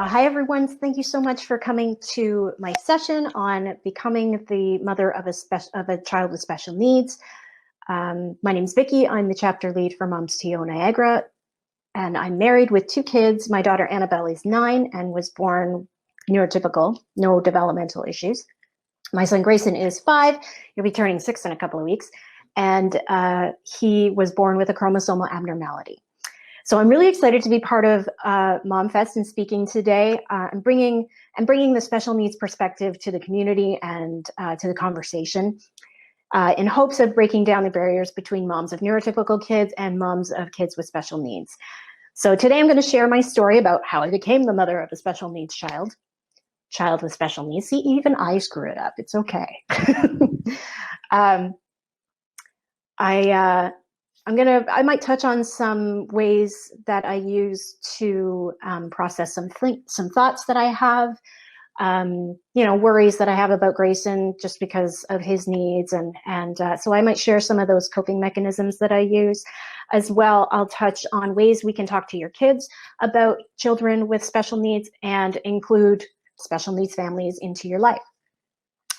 Hi, everyone. Thank you so much for coming to my session on becoming the mother of a child with special needs. My name is Vicki. I'm the chapter lead for Moms TO Niagara, and I'm married with 2 kids. My daughter Annabelle is 9 and was born neurotypical, no developmental issues. My son Grayson is 5. He'll be turning 6 in a couple of weeks, and he was born with a chromosomal abnormality. So I'm really excited to be part of MomFest and speaking today and bringing the special needs perspective to the community and to the conversation in hopes of breaking down the barriers between moms of neurotypical kids and moms of kids with special needs. So today I'm going to share my story about how I became the mother of a special needs child with special needs. See, even I screw it up. It's okay. I might touch on some ways that I use to process some thoughts that I have, worries that I have about Grayson just because of his needs. So I might share some of those coping mechanisms that I use. As well, I'll touch on ways we can talk to your kids about children with special needs and include special needs families into your life.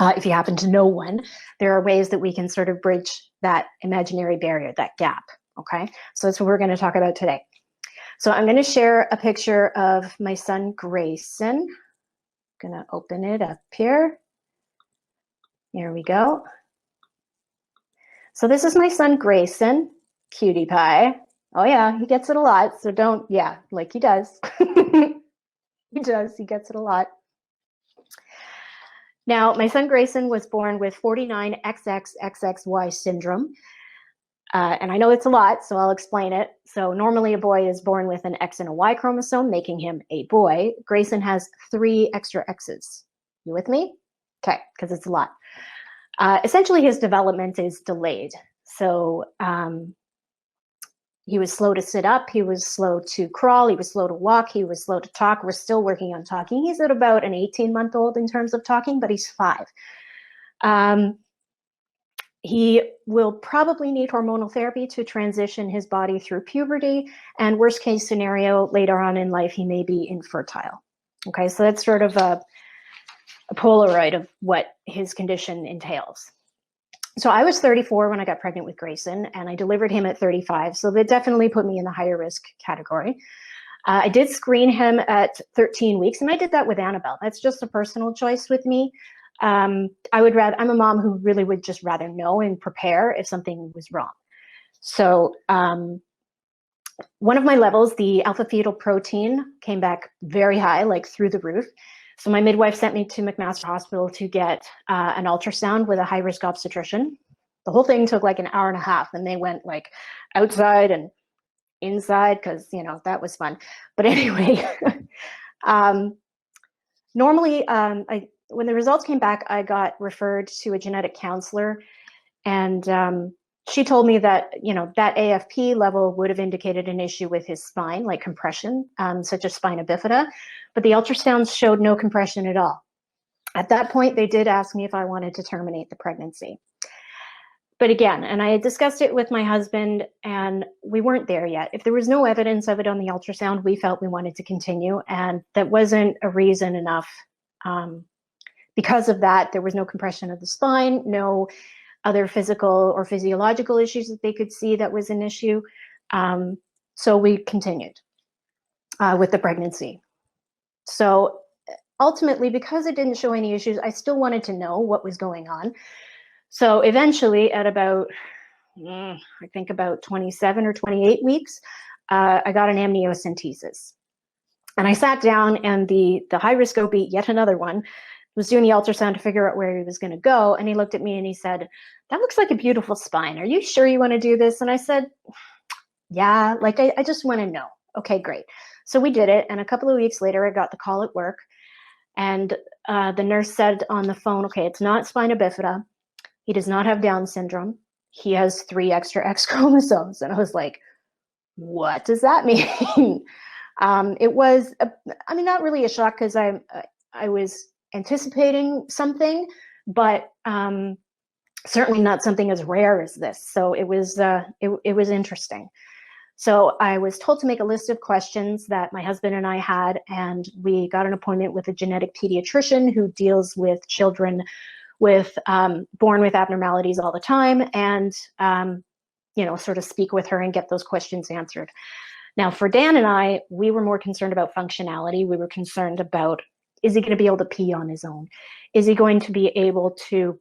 If you happen to know one, there are ways that we can sort of bridge that imaginary barrier, that gap, okay? So that's what we're gonna talk about today. So I'm gonna share a picture of my son, Grayson. I'm gonna open it up here. Here we go. So this is my son, Grayson, cutie pie. Oh yeah, he gets it a lot, so don't, yeah, like he does. He does, he gets it a lot. Now, my son Grayson was born with 49XXXXY syndrome. And I know it's a lot, so I'll explain it. So normally a boy is born with an X and a Y chromosome, making him a boy. Grayson has 3 extra X's. You with me? Okay, because it's a lot. Essentially, his development is delayed. So he was slow to sit up, he was slow to crawl, he was slow to walk, he was slow to talk. We're still working on talking. He's at about an 18-month-old in terms of talking, but he's 5. He will probably need hormonal therapy to transition his body through puberty, and worst case scenario, later on in life, he may be infertile. Okay, so that's sort of a Polaroid of what his condition entails. So I was 34 when I got pregnant with Grayson, and I delivered him at 35. So that definitely put me in the higher risk category. I did screen him at 13 weeks, and I did that with Annabelle. That's just a personal choice with me. I'm a mom who really would just rather know and prepare if something was wrong. So one of my levels, the alpha fetal protein, came back very high, like through the roof. So my midwife sent me to McMaster Hospital to get an ultrasound with a high-risk obstetrician. The whole thing took like an hour and a half, and they went like outside and inside because, that was fun. But anyway, normally when the results came back, I got referred to a genetic counselor, and she told me that, that AFP level would have indicated an issue with his spine, like compression, such as spina bifida, but the ultrasounds showed no compression at all. At that point, they did ask me if I wanted to terminate the pregnancy. But again, and I had discussed it with my husband, and we weren't there yet. If there was no evidence of it on the ultrasound, we felt we wanted to continue, and that wasn't a reason enough. Because of that, there was no compression of the spine, no other physical or physiological issues that they could see that was an issue. So we continued with the pregnancy. So ultimately, because it didn't show any issues, I still wanted to know what was going on. So eventually, at about, I think about 27 or 28 weeks, I got an amniocentesis. And I sat down, and the high-risk OB, yet another one, was doing the ultrasound to figure out where he was going to go. And he looked at me and he said, "That looks like a beautiful spine. Are you sure you want to do this?" And I said, "Yeah, like I just want to know." Okay, great. So we did it. And a couple of weeks later, I got the call at work. And the nurse said on the phone, "Okay, it's not spina bifida. He does not have Down syndrome. He has 3 extra X chromosomes." And I was like, what does that mean? It was, not really a shock, because I was anticipating something, but certainly not something as rare as this. So it was interesting. So I was told to make a list of questions that my husband and I had, and we got an appointment with a genetic pediatrician who deals with children with born with abnormalities all the time, and sort of speak with her and get those questions answered. Now, for Dan and I, we were more concerned about functionality. We were concerned about, is he going to be able to pee on his own? Is he going to be able to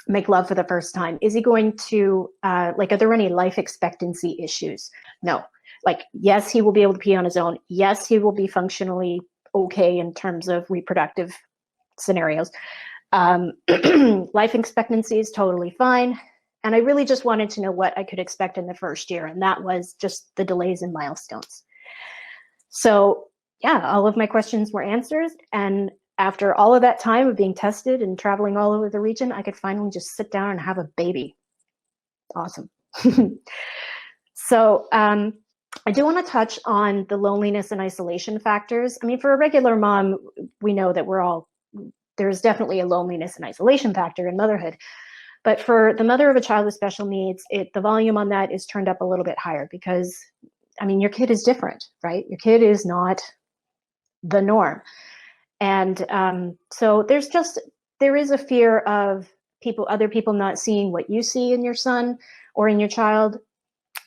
make love for the first time? Is he going to, are there any life expectancy issues? No. Yes, he will be able to pee on his own. Yes, he will be functionally okay in terms of reproductive scenarios. Life expectancy is totally fine. And I really just wanted to know what I could expect in the first year. And that was just the delays and milestones. So yeah, all of my questions were answered. And after all of that time of being tested and traveling all over the region, I could finally just sit down and have a baby. Awesome. So I do want to touch on the loneliness and isolation factors. I mean, for a regular mom, we know that there's definitely a loneliness and isolation factor in motherhood. But for the mother of a child with special needs, the volume on that is turned up a little bit higher because, I mean, your kid is different, right? Your kid is not the norm. And so there is a fear of other people not seeing what you see in your son or in your child,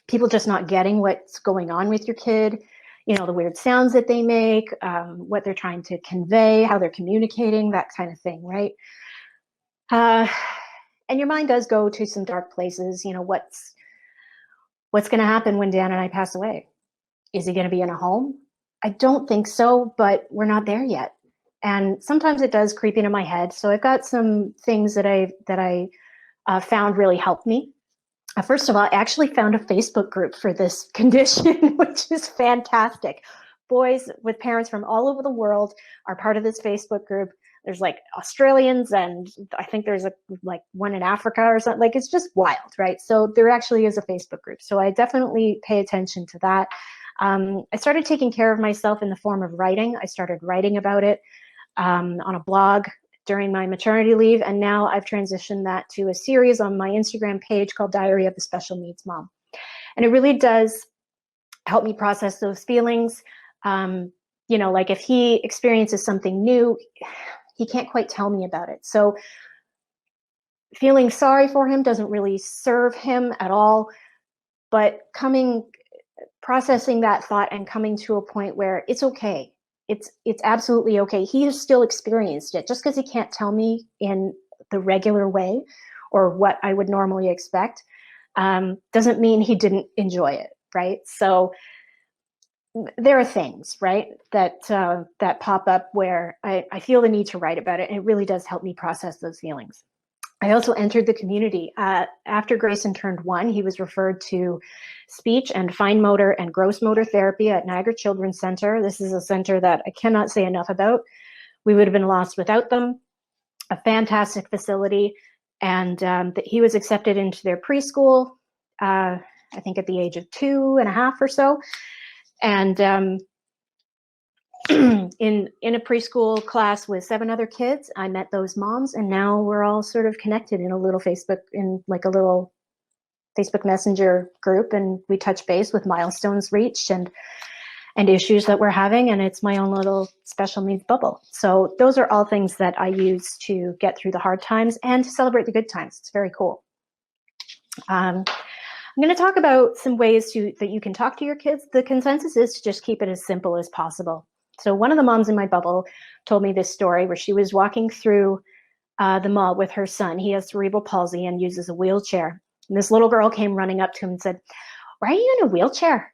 people just not getting what's going on with your kid, the weird sounds that they make, what they're trying to convey, how they're communicating, that kind of thing, right? And your mind does go to some dark places. What's going to happen when Dan and I pass away? Is he going to be in a home? I don't think so, but we're not there yet. And sometimes it does creep into my head. So I've got some things that I found really helped me. First of all, I actually found a Facebook group for this condition, which is fantastic. Boys with parents from all over the world are part of this Facebook group. There's Australians, and I think there's one in Africa or something. It's just wild, right? So there actually is a Facebook group. So I definitely pay attention to that. I started taking care of myself in the form of writing. I started writing about it on a blog during my maternity leave, and now I've transitioned that to a series on my Instagram page called Diary of a Special Needs Mom. And it really does help me process those feelings. If he experiences something new, he can't quite tell me about it. So feeling sorry for him doesn't really serve him at all, but processing that thought and coming to a point where it's okay. It's absolutely okay. He has still experienced it. Just because he can't tell me in the regular way or what I would normally expect, doesn't mean he didn't enjoy it, right? So there are things, right, that pop up where I feel the need to write about it, and it really does help me process those feelings. I also entered the community. After Grayson turned 1, he was referred to speech and fine motor and gross motor therapy at Niagara Children's Center. This is a center that I cannot say enough about. We would have been lost without them. A fantastic facility. And he was accepted into their preschool, I think at the age of 2.5 or so. And in a preschool class with 7 other kids, I met those moms, and now we're all sort of connected in a little Facebook Messenger group, and we touch base with milestones reached and issues that we're having, and it's my own little special needs bubble. So those are all things that I use to get through the hard times and to celebrate the good times. It's very cool. I'm going to talk about some ways that you can talk to your kids. The consensus is to just keep it as simple as possible. So one of the moms in my bubble told me this story where she was walking through the mall with her son. He has cerebral palsy and uses a wheelchair. And this little girl came running up to him and said, "Why are you in a wheelchair?"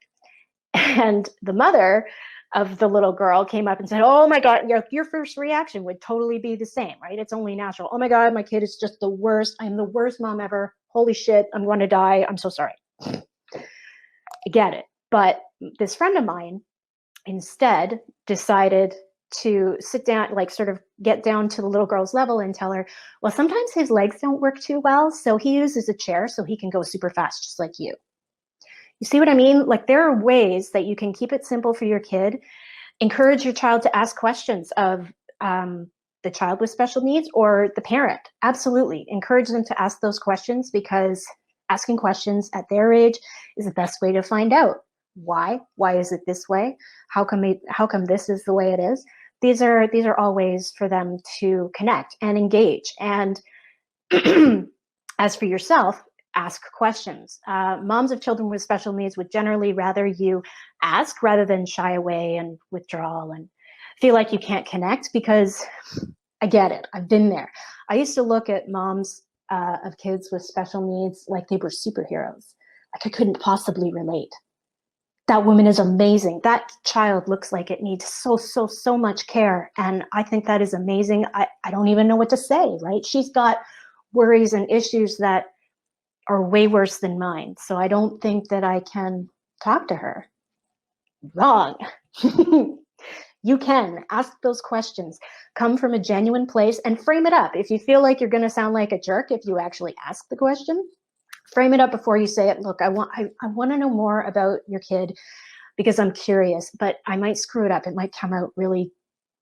And the mother of the little girl came up and said, "Oh my God, your first reaction would totally be the same, right? It's only natural. Oh my God, my kid is just the worst. I'm the worst mom ever. Holy shit, I'm going to die. I'm so sorry." I get it. But this friend of mine instead decided to sit down, sort of get down to the little girl's level and tell her, well, sometimes his legs don't work too well, so he uses a chair so he can go super fast, just like you. You see what I mean? There are ways that you can keep it simple for your kid. Encourage your child to ask questions of the child with special needs or the parent. Absolutely. Encourage them to ask those questions, because asking questions at their age is the best way to find out why is it this way? How come this is the way it is? These are all ways for them to connect and engage. And as for yourself, ask questions. Moms of children with special needs would generally rather you ask rather than shy away and withdraw and feel like you can't connect, because I get it. I've been there. I used to look at moms of kids with special needs like they were superheroes. Like I couldn't possibly relate. That woman is amazing. That child looks like it needs so much care. And I think that is amazing. I don't even know what to say, right? She's got worries and issues that are way worse than mine. So I don't think that I can talk to her. Wrong. You can ask those questions, come from a genuine place and frame it up. If you feel like you're going to sound like a jerk, if you actually ask the question, frame it up before you say it. Look, I want to know more about your kid because I'm curious, but I might screw it up. It might come out really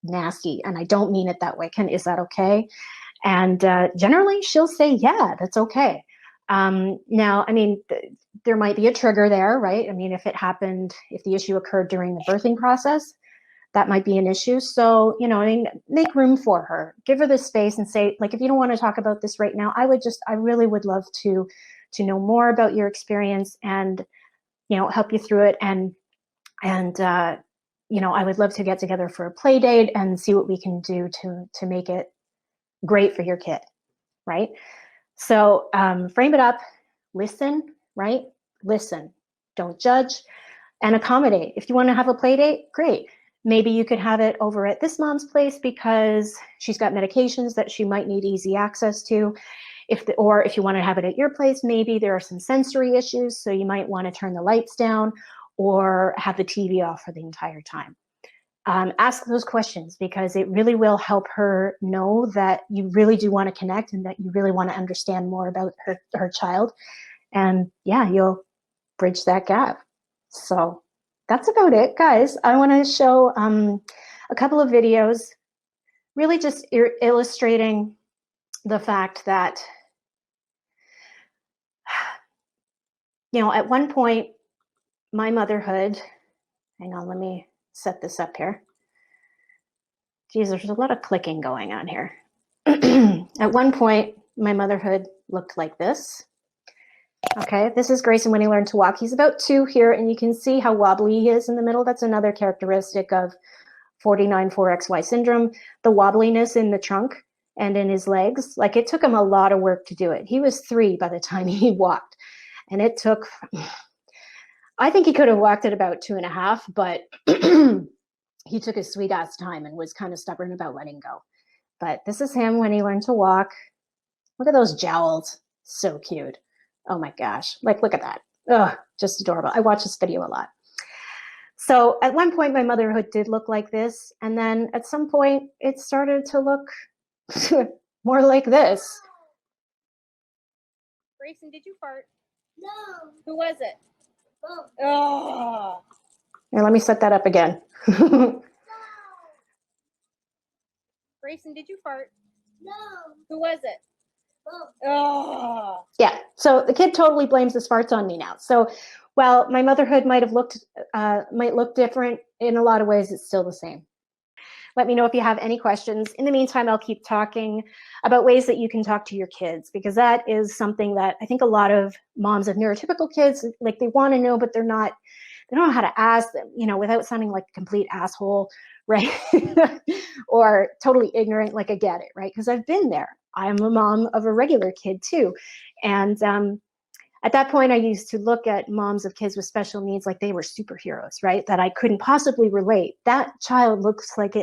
nasty and I don't mean it that way. Is that okay? And generally she'll say, yeah, that's okay. Now, I mean, there might be a trigger there, right? I mean, if the issue occurred during the birthing process, that might be an issue. So, I mean, make room for her, give her the space and say, like, if you don't want to talk about this right now, I really would love to know more about your experience and, help you through it. And I would love to get together for a play date and see what we can do to make it great for your kid. Right. So, frame it up, listen, right? Listen, don't judge and accommodate. If you want to have a play date, great. Maybe you could have it over at this mom's place because she's got medications that she might need easy access to. Or if you want to have it at your place, maybe there are some sensory issues, so you might want to turn the lights down or have the TV off for the entire time. Ask those questions because it really will help her know that you really do want to connect and that you really want to understand more about her child. And yeah, you'll bridge that gap. So that's about it, guys. I want to show a couple of videos really just illustrating the fact that, at one point, my motherhood, hang on, let me set this up here. Geez, there's a lot of clicking going on here. At one point, my motherhood looked like this. Okay, this is Grayson when he learned to walk. He's about 2 here, and you can see how wobbly he is in the middle. That's another characteristic of 49-4XY syndrome, the wobbliness in the trunk and in his legs. Like, it took him a lot of work to do it. He was 3 by the time he walked, and it took, I think he could have walked at about 2.5, but he took his sweet ass time and was kind of stubborn about letting go. But this is him when he learned to walk. Look at those jowls. So cute. Oh my gosh. Like, look at that. Ugh, just adorable. I watch this video a lot. So at one point, my motherhood did look like this. And then at some point, it started to look more like this. Grayson, did you fart? No. Who was it? Oh. Oh. Here, let me set that up again. No. Grayson, did you fart? No. Who was it? Oh. Oh. Yeah, so the kid totally blames his farts on me now. So while my motherhood might look different, in a lot of ways, it's still the same. Let me know if you have any questions. In the meantime, I'll keep talking about ways that you can talk to your kids, because that is something that I think a lot of moms of neurotypical kids, like, they want to know, but they don't know how to ask them, without sounding like a complete asshole, right? Or totally ignorant. Like, I get it, right? Because I've been there. I'm a mom of a regular kid too. And at that point, I used to look at moms of kids with special needs like they were superheroes, right? That I couldn't possibly relate. That child looks like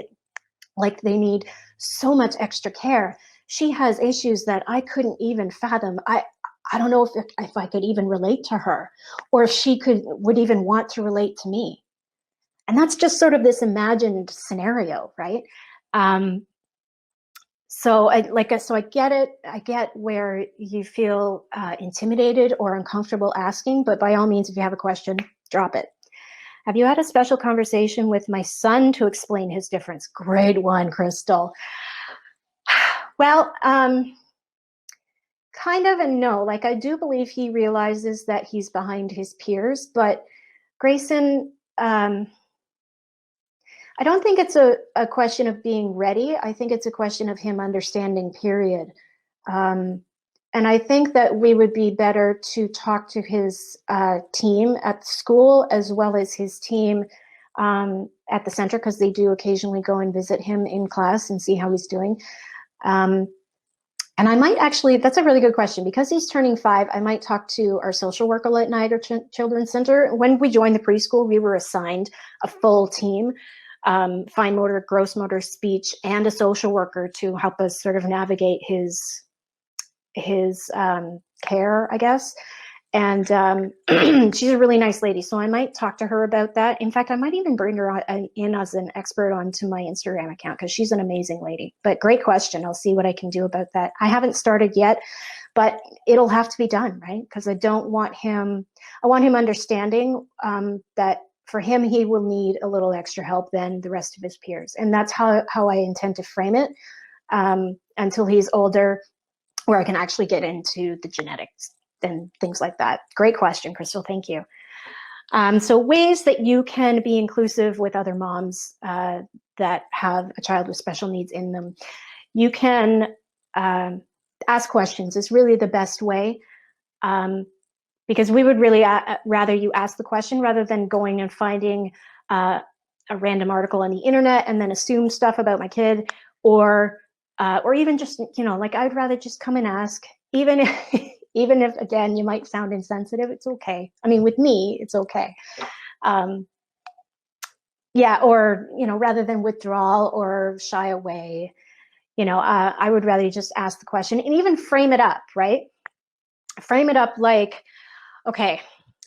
they need so much extra care. She has issues that I couldn't even fathom. I don't know if I could even relate to her, or if she would even want to relate to me. And that's just sort of this imagined scenario, right? So I get it. I get where you feel intimidated or uncomfortable asking, but by all means, if you have a question, drop it. Have you had a special conversation with my son to explain his difference? Great one, Crystal. Well, kind of and no. Like, I do believe he realizes that he's behind his peers, but Grayson, I don't think it's a question of being ready. I think it's a question of him understanding, period. And I think that we would be better to talk to his team at school as well as his team at the center, because they do occasionally go and visit him in class and see how he's doing. And I might actually, that's a really good question, because he's turning 5, I might talk to our social worker at Niagara Children's Center. When we joined the preschool, we were assigned a full team, fine motor, gross motor, speech, and a social worker to help us sort of navigate his care, I guess. And she's a really nice lady, so I might talk to her about that. In fact, I might even bring her in as an expert onto my Instagram account, because she's an amazing lady. But great question. I'll see what I can do about that. I haven't started yet, but it'll have to be done, right? Because I want him understanding that for him, he will need a little extra help than the rest of his peers. And that's how I intend to frame it until he's older, where I can actually get into the genetics and things like that. Great question, Crystal. Thank you. So ways that you can be inclusive with other moms that have a child with special needs in them. You can ask questions is really the best way, because we would really rather you ask the question rather than going and finding a random article on the internet and then assume stuff about my kid, or even just, like, I'd rather just come and ask, even if, even if, again, you might sound insensitive, it's okay. I mean, with me, it's okay. Yeah, or, rather than withdrawal or shy away, I would rather you just ask the question and even frame it up, right? Frame it up like, okay,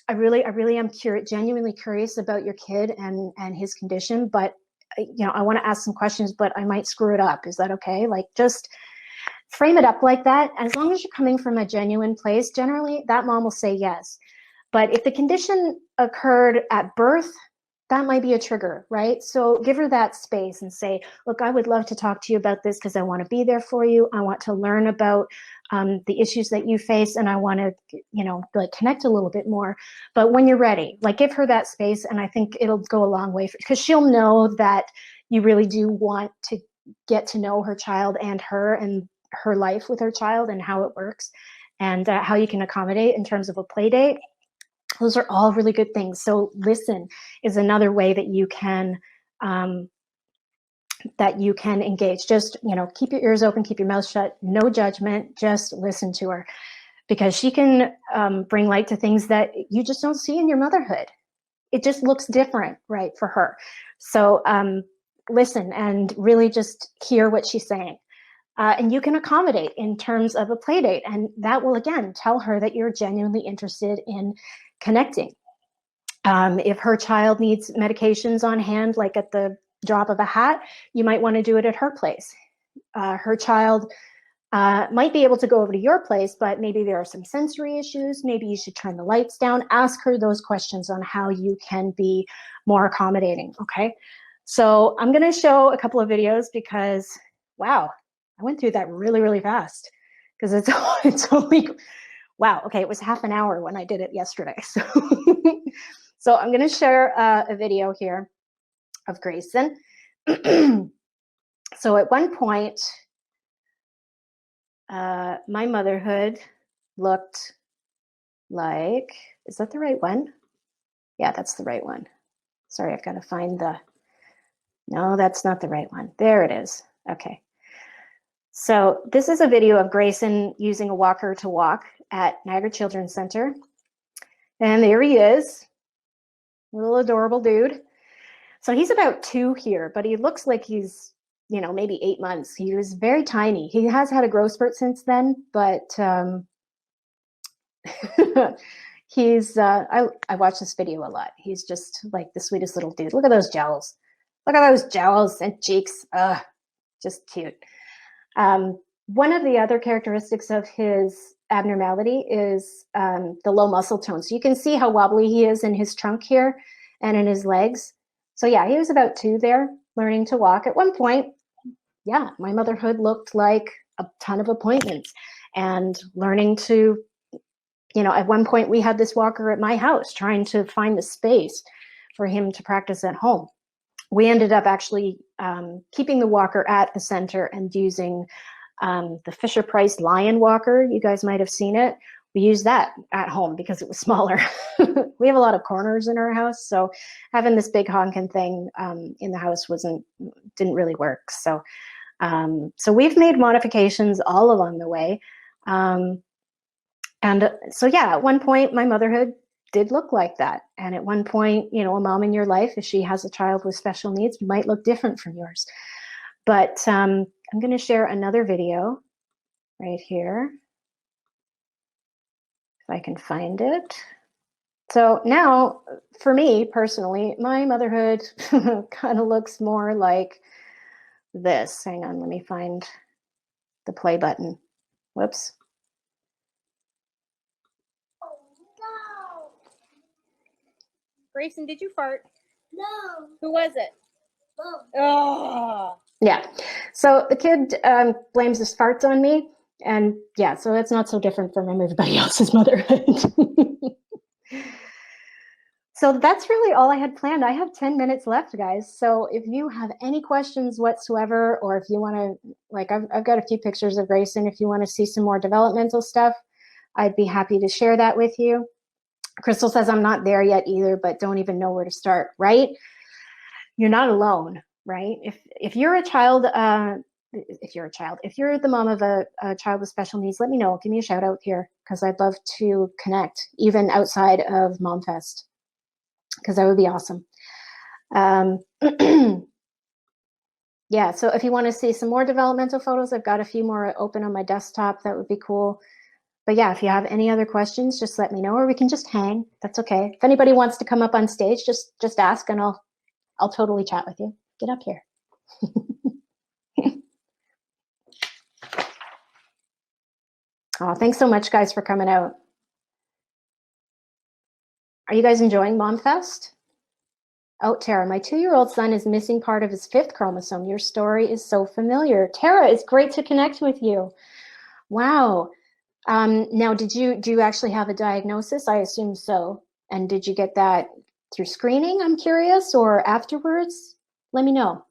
I really am genuinely curious about your kid and his condition, but I want to ask some questions, but I might screw it up. Is that okay? Like, just frame it up like that. As long as you're coming from a genuine place, generally that mom will say yes. But if the condition occurred at birth, that might be a trigger, right? So give her that space and say, look, I would love to talk to you about this because I want to be there for you. I want to learn about the issues that you face, and I want to, like, connect a little bit more. But when you're ready, like, give her that space, and I think it'll go a long way, because she'll know that you really do want to get to know her child and her life with her child and how it works, and how you can accommodate in terms of a play date. Those are all really good things. So listen is another way that you can engage. Just, keep your ears open, keep your mouth shut, no judgment, just listen to her, because she can bring light to things that you just don't see in your motherhood. It just looks different, right, for her. So listen and really just hear what she's saying. And you can accommodate in terms of a play date, and that will, again, tell her that you're genuinely interested in connecting. If her child needs medications on hand, like at the drop of a hat, you might want to do it at her place. Her child might be able to go over to your place, but maybe there are some sensory issues. Maybe you should turn the lights down. Ask her those questions on how you can be more accommodating, okay? So I'm going to show a couple of videos because, wow, I went through that really, really fast, because it's only, wow, okay, it was half an hour when I did it yesterday. So, so I'm going to share a video here of Grayson. So at one point, my motherhood looked like, is that the right one? Yeah, that's the right one. Sorry, I've got to find no, that's not the right one. There it is. Okay. So this is a video of Grayson using a walker to walk at Niagara Children's Center. And there he is, little adorable dude. So he's about 2 here, but he looks like he's, maybe 8 months. He was very tiny. He has had a growth spurt since then, but he's, I watch this video a lot. He's just like the sweetest little dude. Look at those jowls. Look at those jowls and cheeks. Just cute. One of the other characteristics of his abnormality is the low muscle tone. So you can see how wobbly he is in his trunk here and in his legs. So yeah, he was about 2 there, learning to walk. At one point, yeah, my motherhood looked like a ton of appointments and learning to, You know, at one point we had this walker at my house trying to find the space for him to practice at home. We ended up actually keeping the walker at the center and using the Fisher-Price Lion walker. You guys might have seen it. We used that at home because it was smaller. We have a lot of corners in our house, so having this big honking thing in the house didn't really work. So we've made modifications all along the way. And so, yeah, at one point, my motherhood did look like that. And at one point, you know, a mom in your life, if she has a child with special needs, might look different from yours. But I'm going to share another video right here, if I can find it. So now, for me personally, my motherhood kind of looks more like this. Hang on, let me find the play button. Whoops. Oh, no. Grayson, did you fart? No. Who was it? Mom. Oh. Yeah. So the kid blames his farts on me. And yeah, so it's not so different from everybody else's motherhood. So that's really all I had planned. I have 10 minutes left, guys. So if you have any questions whatsoever, or if you want to, like, I've got a few pictures of Grayson. If you want to see some more developmental stuff, I'd be happy to share that with you. Crystal says I'm not there yet either, but don't even know where to start, right? You're not alone, right? If you're a child, if you're the mom of a child with special needs, let me know. Give me a shout out here, because I'd love to connect, even outside of MomFest, because that would be awesome. Yeah, so if you want to see some more developmental photos, I've got a few more open on my desktop. That would be cool. But yeah, if you have any other questions, just let me know, or we can just hang. That's okay. If anybody wants to come up on stage, just ask, and I'll totally chat with you. Get up here. Oh, thanks so much, guys, for coming out. Are you guys enjoying MomFest? Oh, Tara, my 2-year-old son is missing part of his 5th chromosome. Your story is so familiar. Tara, it's great to connect with you. Wow. Now, do you actually have a diagnosis? I assume so. And did you get that through screening, I'm curious, or afterwards? Let me know.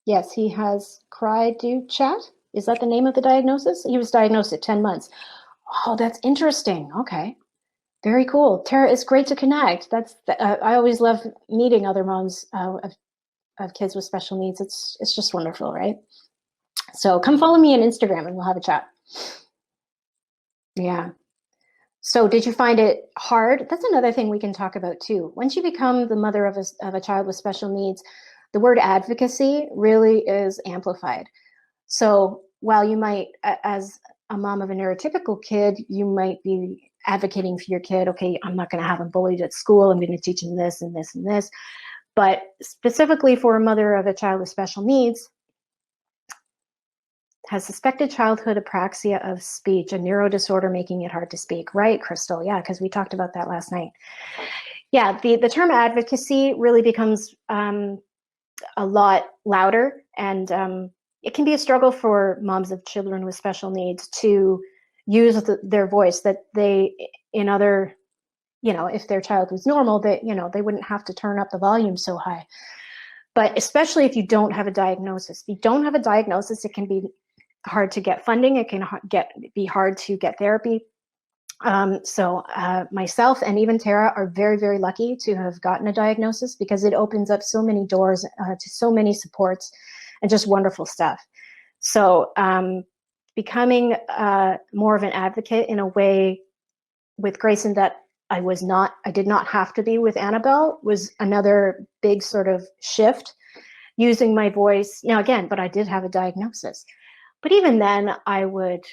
Yes, he has chat. Is that the name of the diagnosis? He was diagnosed at 10 months. Oh, that's interesting. Okay. Very cool. Tara, it's great to connect. I always love meeting other moms of kids with special needs. It's just wonderful, right? So come follow me on Instagram and we'll have a chat. Yeah. So did you find it hard? That's another thing we can talk about too. Once you become the mother of a child with special needs, the word advocacy really is amplified. So while you might, as a mom of a neurotypical kid, you might be advocating for your kid, okay, I'm not going to have him bullied at school. I'm going to teach him this and this and this. But specifically for a mother of a child with special needs, has suspected childhood apraxia of speech, a neurodisorder making it hard to speak. Right, Crystal? Yeah, because we talked about that last night. Yeah, the term advocacy really becomes a lot louder, and it can be a struggle for moms of children with special needs to use their voice, that they, in other, if their child was normal, that, they wouldn't have to turn up the volume so high. But especially if you don't have a diagnosis. If you don't have a diagnosis, it can be hard to get funding. It can be hard to get therapy. So myself and even Tara are very, very lucky to have gotten a diagnosis, because it opens up so many doors to so many supports and just wonderful stuff. So becoming more of an advocate in a way with Grayson that I did not have to be with Annabelle was another big sort of shift, using my voice. Now again, but I did have a diagnosis. But even then, I would,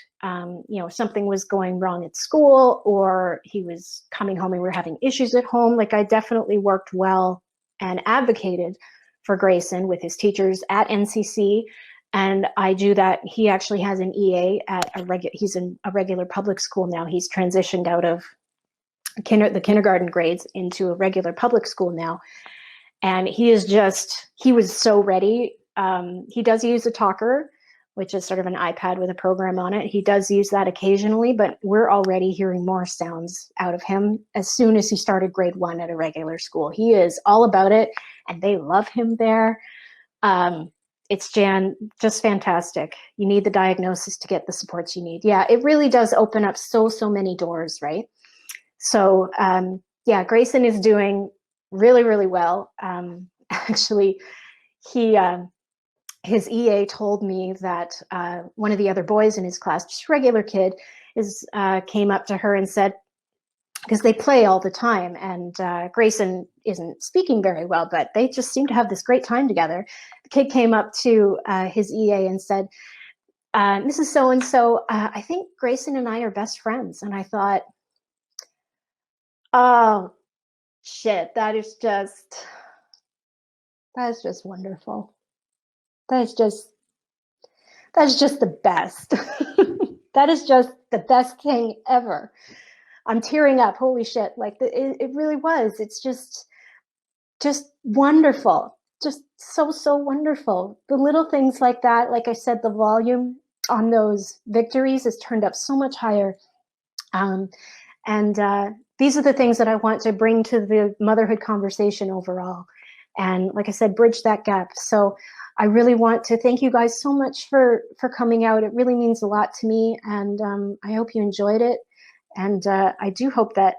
something was going wrong at school, or he was coming home and we were having issues at home. Like, I definitely worked well and advocated for Grayson with his teachers at NCC. And I do that. He actually has an EA at he's in a regular public school now. He's transitioned out of the kindergarten grades into a regular public school now. And he was so ready. He does use a talker, which is sort of an iPad with a program on it. He does use that occasionally, but we're already hearing more sounds out of him as soon as he started grade 1 at a regular school. He is all about it, and they love him there. It's just fantastic. You need the diagnosis to get the supports you need. Yeah, it really does open up so many doors, right? So yeah, Grayson is doing really, really well. Actually, his EA told me that one of the other boys in his class, just a regular kid, came up to her and said, because they play all the time, and Grayson isn't speaking very well, but they just seem to have this great time together. The kid came up to his EA and said, Mrs. So-and-so, I think Grayson and I are best friends. And I thought, oh, shit, that is just wonderful. That's just the best. That is just the best thing ever. I'm tearing up. Holy shit. Like it really was. It's just wonderful. Just so wonderful. The little things like that, like I said, the volume on those victories is turned up so much higher. These are the things that I want to bring to the motherhood conversation overall. And like I said, bridge that gap. So I really want to thank you guys so much for coming out. It really means a lot to me, and I hope you enjoyed it. And I do hope that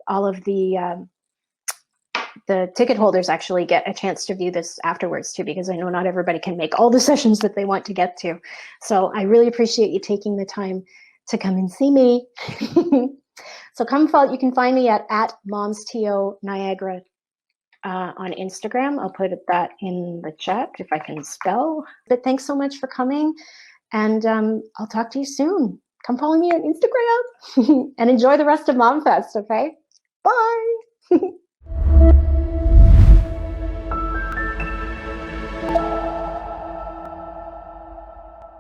all of the ticket holders actually get a chance to view this afterwards too, because I know not everybody can make all the sessions that they want to get to. So I really appreciate you taking the time to come and see me. So you can find me at MomsTO Niagara on Instagram. I'll put that in the chat if I can spell. But thanks so much for coming, and I'll talk to you soon. Come follow me on Instagram and enjoy the rest of MomFest, okay? Bye.